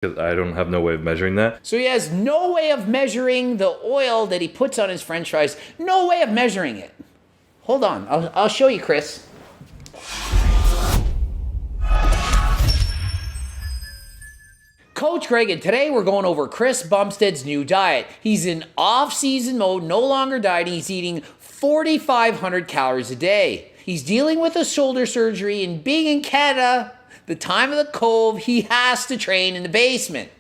because I don't have no way of measuring that. So he has no way of measuring the oil that he puts on his french fries. No way of measuring it. Hold on. I'll show you, Chris. Coach Greg, and today we're going over Chris Bumstead's new diet. He's in off-season mode, no longer dieting. He's eating 4,500 calories a day. He's dealing with a shoulder surgery, and being in Canada, the time of the cove, he has to train in the basement.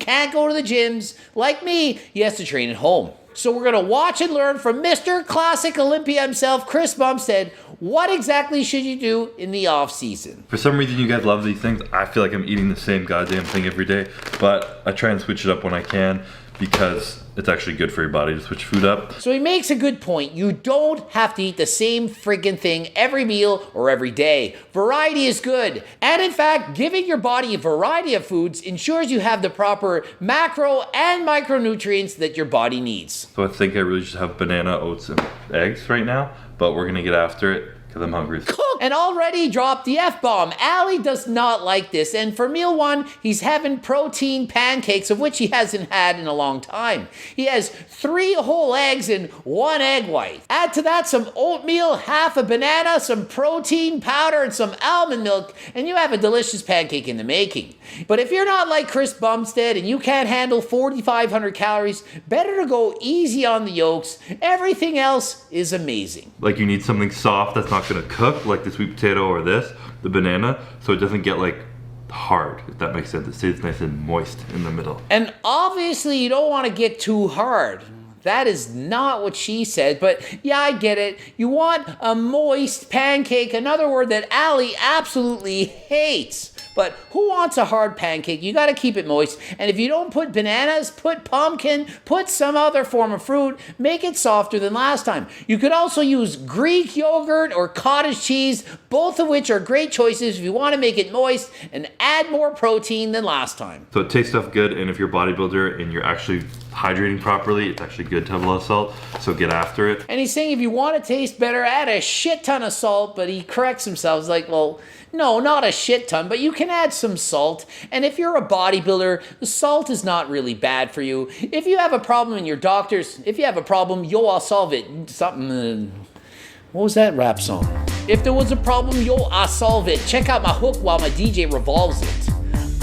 Can't go to the gyms. Like me, he has to train at home. So we're going to watch and learn from Mr. Classic Olympia himself, Chris Bumstead. What exactly should you do in the off season? For some reason, you guys love these things. I feel like I'm eating the same goddamn thing every day, but I try and switch it up when I can because it's actually good for your body to switch food up. So he makes a good point. You don't have to eat the same friggin' thing every meal or every day. Variety is good. And in fact, giving your body a variety of foods ensures you have the proper macro and micronutrients that your body needs. So I think I really should have banana, oats, and eggs right now, but we're gonna get after it because I'm hungry. And already dropped the F-bomb. Allie does not like this. And for meal one, he's having protein pancakes, of which he hasn't had in a long time. He has 3 whole eggs and 1 egg white. Add to that some oatmeal, half a banana, some protein powder, and some almond milk, and you have a delicious pancake in the making. But if you're not like Chris Bumstead and you can't handle 4,500 calories, better to go easy on the yolks. Everything else is amazing. Like you need something soft that's not gonna cook, like the sweet potato or the banana, so it doesn't get like hard, if that makes sense. It stays nice and moist in the middle. And obviously you don't want to get too hard. That is not what she said, but yeah, I get it. You want a moist pancake, another word that Allie absolutely hates. But who wants a hard pancake? You gotta keep it moist. And if you don't put bananas, put pumpkin, put some other form of fruit, make it softer than last time. You could also use Greek yogurt or cottage cheese, both of which are great choices if you wanna make it moist and add more protein than last time. So it tastes stuff good, and if you're a bodybuilder and you're actually hydrating properly, it's actually good to have a lot of salt, so get after it. And he's saying if you want to taste better, add a shit ton of salt, but he corrects himself. He's like, well, no, not a shit ton, but you can add some salt. And if you're a bodybuilder, the salt is not really bad for you. If you have a problem in your doctors, if you have a problem, I'll solve it. Something, what was that rap song? If there was a problem, I'll solve it. Check out my hook while my DJ revolves it.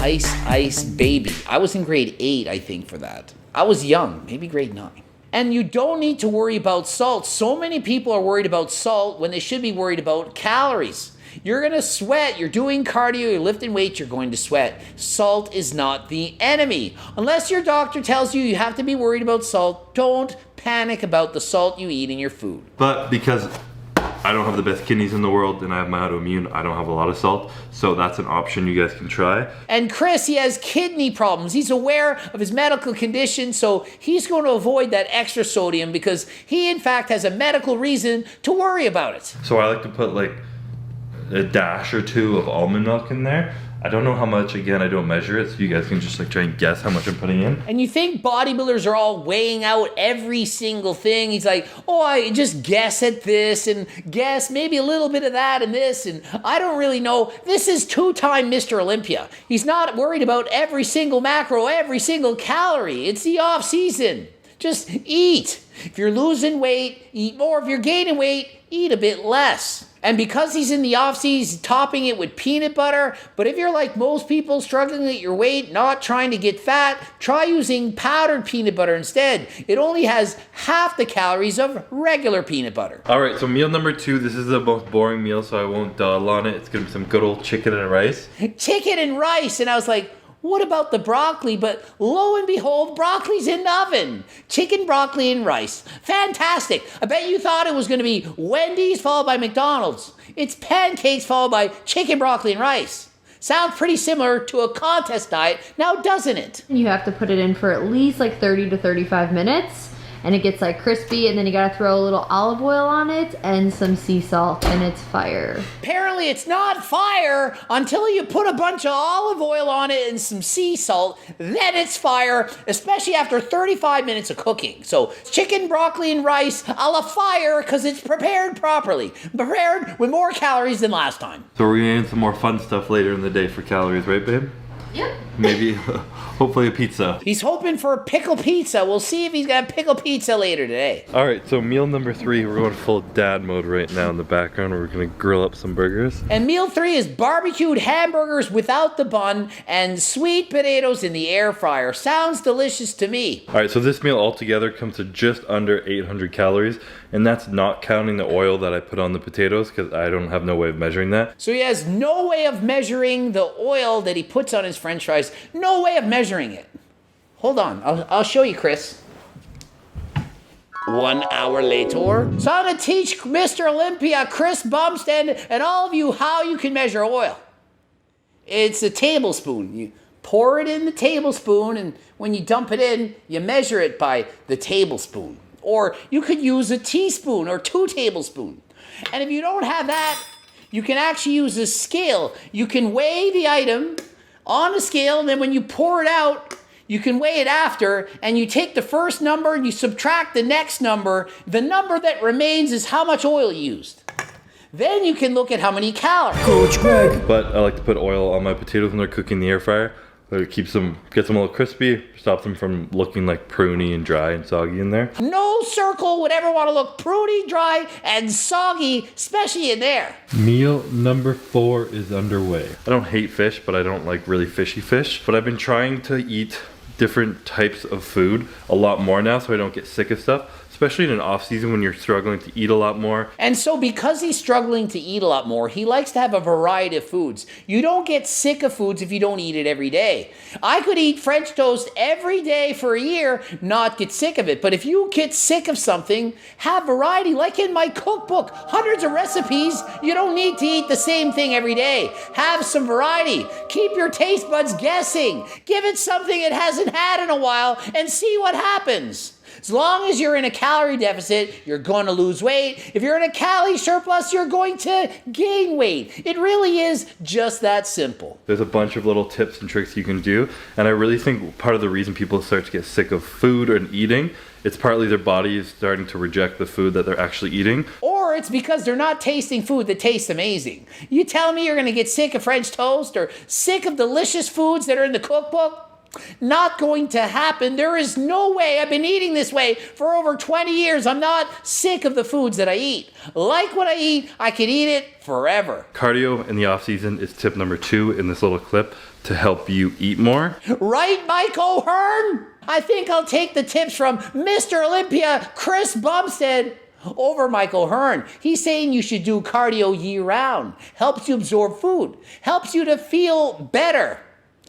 Ice, ice, baby. I was in grade 8, I think, for that. I was young, maybe grade 9. And you don't need to worry about salt. So many people are worried about salt when they should be worried about calories. You're gonna sweat, you're doing cardio, you're lifting weights, you're going to sweat. Salt is not the enemy. Unless your doctor tells you you have to be worried about salt, don't panic about the salt you eat in your food. But because I don't have the best kidneys in the world and I have my autoimmune, I don't have a lot of salt, so that's an option you guys can try. And Chris, he has kidney problems. He's aware of his medical condition, so he's going to avoid that extra sodium because he in fact has a medical reason to worry about it. So I like to put like a dash or 2 of almond milk in there. I don't know how much, again, I don't measure it, so you guys can just like try and guess how much I'm putting in. And you think bodybuilders are all weighing out every single thing. He's like, oh, I just guess at this and guess maybe a little bit of that and this, and I don't really know. This is 2-time Mr. Olympia. He's not worried about every single macro, every single calorie. It's the off season. Just eat. If you're losing weight, eat more. If you're gaining weight, eat a bit less. And because he's in the off-season, he's topping it with peanut butter. But if you're like most people struggling at your weight, not trying to get fat, try using powdered peanut butter instead. It only has half the calories of regular peanut butter. All right, so meal number 2, this is the most boring meal, so I won't dawdle on it. It's gonna be some good old chicken and rice. Chicken and rice, and I was like, what about the broccoli? But lo and behold, broccoli's in the oven. Chicken, broccoli, and rice. Fantastic. I bet you thought it was going to be Wendy's followed by McDonald's. It's pancakes followed by chicken, broccoli, and rice. Sounds pretty similar to a contest diet, now doesn't it? You have to put it in for at least like 30 to 35 minutes. And it gets like crispy, and then you gotta throw a little olive oil on it and some sea salt, and it's fire. Apparently it's not fire until you put a bunch of olive oil on it and some sea salt, then it's fire, especially after 35 minutes of cooking. So chicken, broccoli, and rice a la fire because it's prepared properly. Prepared with more calories than last time. So we're gonna get some more fun stuff later in the day for calories, right babe? Yep. maybe, hopefully a pizza. He's hoping for a pickle pizza. We'll see if he's got pickle pizza later today. All right, so meal number 3, we're going full dad mode right now in the background. We're gonna grill up some burgers. And meal 3 is barbecued hamburgers without the bun and sweet potatoes in the air fryer. Sounds delicious to me. All right, so this meal altogether comes to just under 800 calories, and that's not counting the oil that I put on the potatoes because I don't have no way of measuring that. So he has no way of measuring the oil that he puts on his french fries. No way of measuring it. Hold on, I'll show you, Chris. 1 hour later. So I'm gonna teach Mr. Olympia, Chris Bumstead, and all of you how you can measure oil. It's a tablespoon. You pour it in the tablespoon, and when you dump it in, you measure it by the tablespoon. Or you could use a teaspoon or 2 tablespoons. And if you don't have that, you can actually use a scale. You can weigh the item on a scale, and then when you pour it out, you can weigh it after, and you take the first number and you subtract the next number. The number that remains is how much oil you used. Then you can look at how many calories. Coach Greg. But I like to put oil on my potatoes when they're cooking in the air fryer. It keeps them, gets them a little crispy, stops them from looking like pruny and dry and soggy in there. No circle would ever want to look pruny, dry, and soggy, especially in there. Meal number 4 is underway. I don't hate fish, but I don't like really fishy fish. But I've been trying to eat different types of food a lot more now so I don't get sick of stuff. Especially in an off season when you're struggling to eat a lot more. And so because he's struggling to eat a lot more, he likes to have a variety of foods. You don't get sick of foods if you don't eat it every day. I could eat French toast every day for a year, not get sick of it. But if you get sick of something, have variety. Like in my cookbook, hundreds of recipes. You don't need to eat the same thing every day. Have some variety. Keep your taste buds guessing. Give it something it hasn't had in a while and see what happens. As long as you're in a calorie deficit, you're going to lose weight. If you're in a calorie surplus, you're going to gain weight. It really is just that simple. There's a bunch of little tips and tricks you can do. And I really think part of the reason people start to get sick of food and eating, it's partly their body is starting to reject the food that they're actually eating. Or it's because they're not tasting food that tastes amazing. You tell me you're going to get sick of French toast or sick of delicious foods that are in the cookbook? Not going to happen. There is no way. I've been eating this way for over 20 years. I'm not sick of the foods that I eat. Like what I eat, I can eat it forever. Cardio in the off season is tip number 2 in this little clip to help you eat more. Right, Mike O'Hearn? I think I'll take the tips from Mr. Olympia, Chris Bumstead, over Mike O'Hearn. He's saying you should do cardio year round. Helps you absorb food. Helps you to feel better.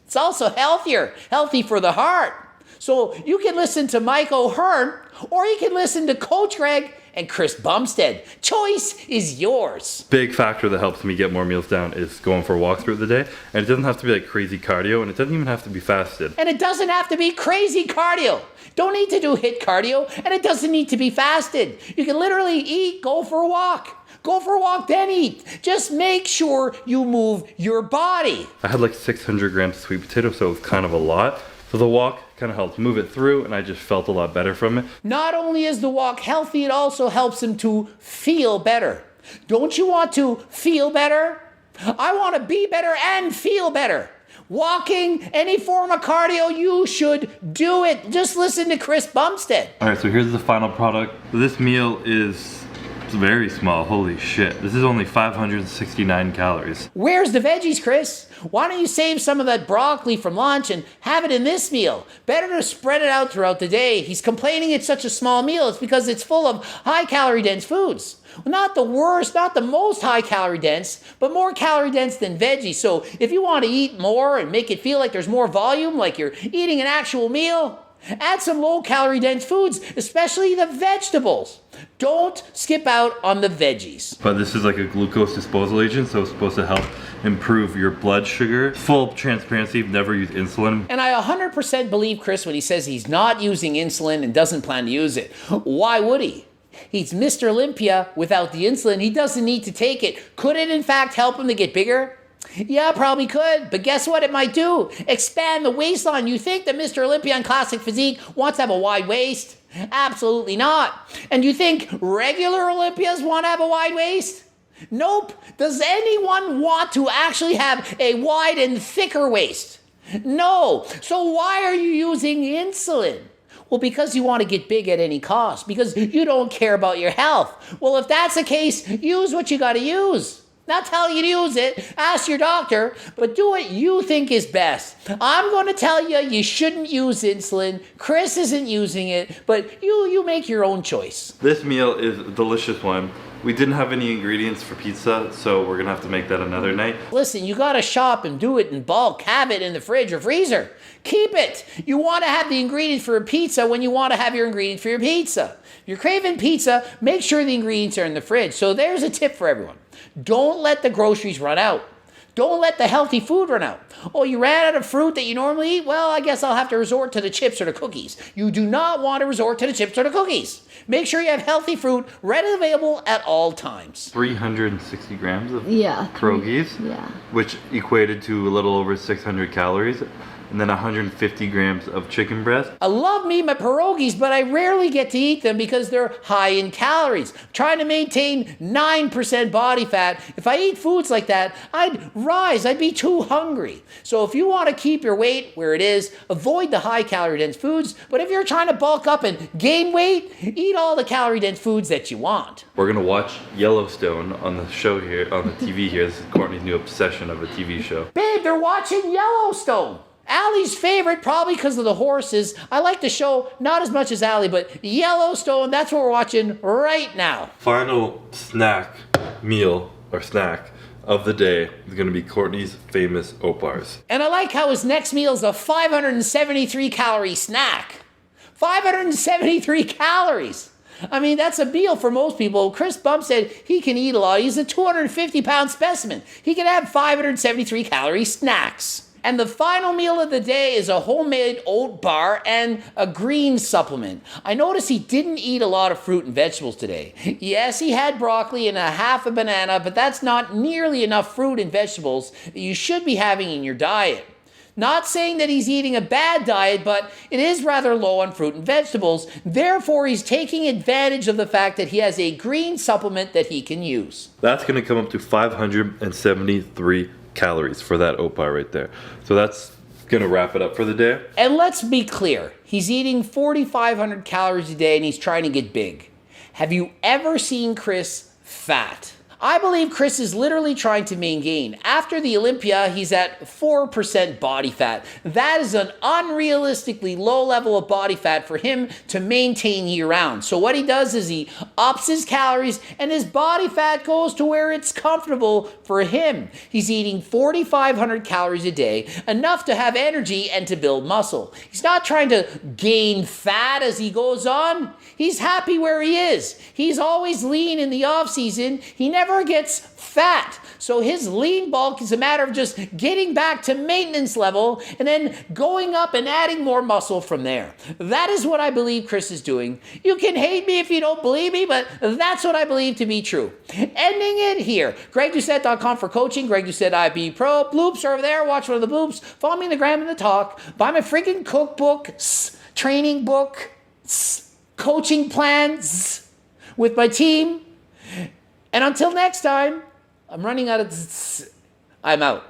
It's also healthy for the heart. So you can listen to Mike O'Hearn, or you can listen to Coach Greg and Chris Bumstead. Choice is yours. Big factor that helps me get more meals down is going for a walk throughout the day. And it doesn't have to be like crazy cardio, and it doesn't even have to be fasted. And it doesn't have to be crazy cardio. Don't need to do HIIT cardio, and it doesn't need to be fasted. You can literally eat, go for a walk. Go for a walk, then eat. Just make sure you move your body. I had like 600 grams of sweet potato, so it was kind of a lot. So the walk kind of helped move it through, and I just felt a lot better from it. Not only is the walk healthy, it also helps him to feel better. Don't you want to feel better? I want to be better and feel better. Walking, any form of cardio, you should do it. Just listen to Chris Bumstead. All right, so here's the final product. This meal is very small. Holy shit. This is only 569 calories. Where's the veggies, Chris? Why don't you save some of that broccoli from lunch and have it in this meal? Better to spread it out throughout the day. He's complaining it's such a small meal. It's because it's full of high calorie dense foods. Well, not the worst, not the most high calorie dense, but more calorie dense than veggies. So if you want to eat more and make it feel like there's more volume, like you're eating an actual meal, add some low calorie dense foods, especially the vegetables. Don't skip out on the veggies. But this is like a glucose disposal agent, so it's supposed to help improve your blood sugar. Full transparency, never use insulin. And I 100% believe Chris when he says he's not using insulin and doesn't plan to use it. Why would he? He's Mr. Olympia without the insulin. He doesn't need to take it. Could it in fact help him to get bigger? Yeah, probably could, but guess what it might do? Expand the waistline. You think that Mr. Olympia in classic physique wants to have a wide waist? Absolutely not. And you think regular Olympias want to have a wide waist? Nope. Does anyone want to actually have a wide and thicker waist? No. So why are you using insulin? Well, because you want to get big at any cost, because you don't care about your health. Well, if that's the case, use what you got to use. Not tell you to use it, ask your doctor, but do what you think is best. I'm going to tell you shouldn't use insulin. Chris isn't using it, but you make your own choice. This meal is a delicious one. We didn't have any ingredients for pizza, so we're gonna have to make that another night. Listen, you gotta shop and do it in bulk. Have it in the fridge or freezer. Keep it. You want to have the ingredients for a pizza when you want to have your ingredients for your pizza. If you're craving pizza, make sure the ingredients are in the fridge. So there's a tip for everyone. Don't let the groceries run out. Don't let the healthy food run out. Oh, you ran out of fruit that you normally eat? Well, I guess I'll have to resort to the chips or the cookies. You do not want to resort to the chips or the cookies. Make sure you have healthy fruit readily available at all times. 360 grams of Yeah. pierogies, Yeah. which equated to a little over 600 calories. And then 150 grams of chicken breast. I love me my pierogies, but I rarely get to eat them because they're high in calories. Trying to maintain 9% body fat, if I eat foods like that, I'd be too hungry. So if you want to keep your weight where it is, avoid the high calorie dense foods. But if you're trying to bulk up and gain weight, eat all the calorie dense foods that you want. We're gonna watch Yellowstone on the show here, on the TV here. This is Courtney's new obsession of a TV show. Babe, they're watching Yellowstone. Allie's favorite, probably because of the horses. I like the show, not as much as Allie, but Yellowstone, that's what we're watching right now. Final meal snack of the day is gonna be Courtney's famous oat bars. And I like how his next meal is a 573 calorie snack. 573 calories. I mean, that's a meal for most people. Chris Bumstead, he can eat a lot. He's a 250-pound specimen. He can have 573 calorie snacks. And the final meal of the day is a homemade oat bar and a green supplement. I noticed he didn't eat a lot of fruit and vegetables today. Yes, he had broccoli and a half a banana, but that's not nearly enough fruit and vegetables that you should be having in your diet. Not saying that he's eating a bad diet, but it is rather low on fruit and vegetables. Therefore, he's taking advantage of the fact that he has a green supplement that he can use. That's gonna come up to 573 calories for that oat bar right there. So that's gonna wrap it up for the day. And let's be clear, he's eating 4,500 calories a day and he's trying to get big. Have you ever seen Chris fat? I believe Chris is literally trying to maintain. After the Olympia, he's at 4% body fat. That is an unrealistically low level of body fat for him to maintain year round. So what he does is he ups his calories and his body fat goes to where it's comfortable for him. He's eating 4,500 calories a day, enough to have energy and to build muscle. He's not trying to gain fat as he goes on. He's happy where he is. He's always lean in the off season. He never gets fat. So his lean bulk is a matter of just getting back to maintenance level and then going up and adding more muscle from there. That is what I believe Chris is doing. You can hate me if you don't believe me, but that's what I believe to be true. Ending it here. GregDoucette.com for coaching. Greg Doucette IB Pro. Bloops are over there. Watch one of the bloops. Follow me on the gram and the talk. Buy my freaking cookbook, training book, coaching plans with my team. And until next time, I'm running out of... I'm out.